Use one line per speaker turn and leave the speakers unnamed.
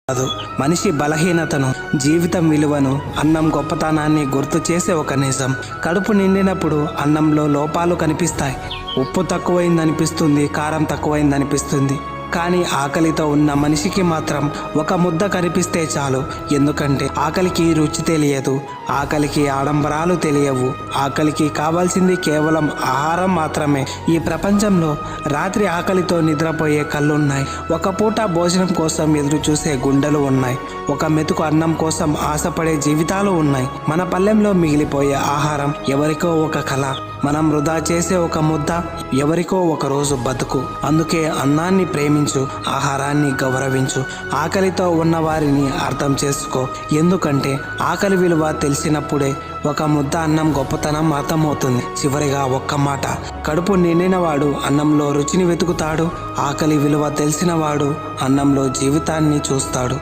కాదు, మనిషి బలహీనతను, జీవితం విలువను, అన్నం గొప్పతనాన్ని గుర్తు చేసే ఒక నిజం. కడుపు నిండినప్పుడు అన్నంలో లోపాలు కనిపిస్తాయి. ఉప్పు తక్కువైందనిపిస్తుంది, కారం తక్కువైందనిపిస్తుంది. కానీ ఆకలితో ఉన్న మనిషికి మాత్రం ఒక ముద్ద కనిపిస్తే చాలు. ఎందుకంటే ఆకలికి రుచి తెలియదు, ఆకలికి ఆడంబరాలు తెలియవు. ఆకలికి కావాల్సింది కేవలం ఆహారం మాత్రమే. ఈ ప్రపంచంలో రాత్రి ఆకలితో నిద్రపోయే కళ్ళున్నాయి, ఒక పూట భోజనం కోసం ఎదురు చూసే గుండెలు ఉన్నాయి, ఒక మెతుకు అన్నం కోసం ఆశపడే జీవితాలు ఉన్నాయి. మన పల్లెంలో మిగిలిపోయే ఆహారం ఎవరికో ఒక కళ, మనం వృధా చేసే ఒక ముద్ద ఎవరికో ఒక రోజు బతుకు. అందుకే అన్నాన్ని ప్రేమించు, ఆహారాన్ని గౌరవించు, ఆకలితో ఉన్న వారిని అర్థం చేసుకో. ఎందుకంటే ఆకలి విలువ తెలిసినప్పుడే ఒక ముద్ద అన్నం గొప్పతనం అర్థమవుతుంది. చివరిగా ఒక్క మాట, కడుపు నిండినవాడు అన్నంలో రుచిని వెతుకుతాడు, ఆకలి విలువ తెలిసినవాడు అన్నంలో జీవితాన్ని చూస్తాడు.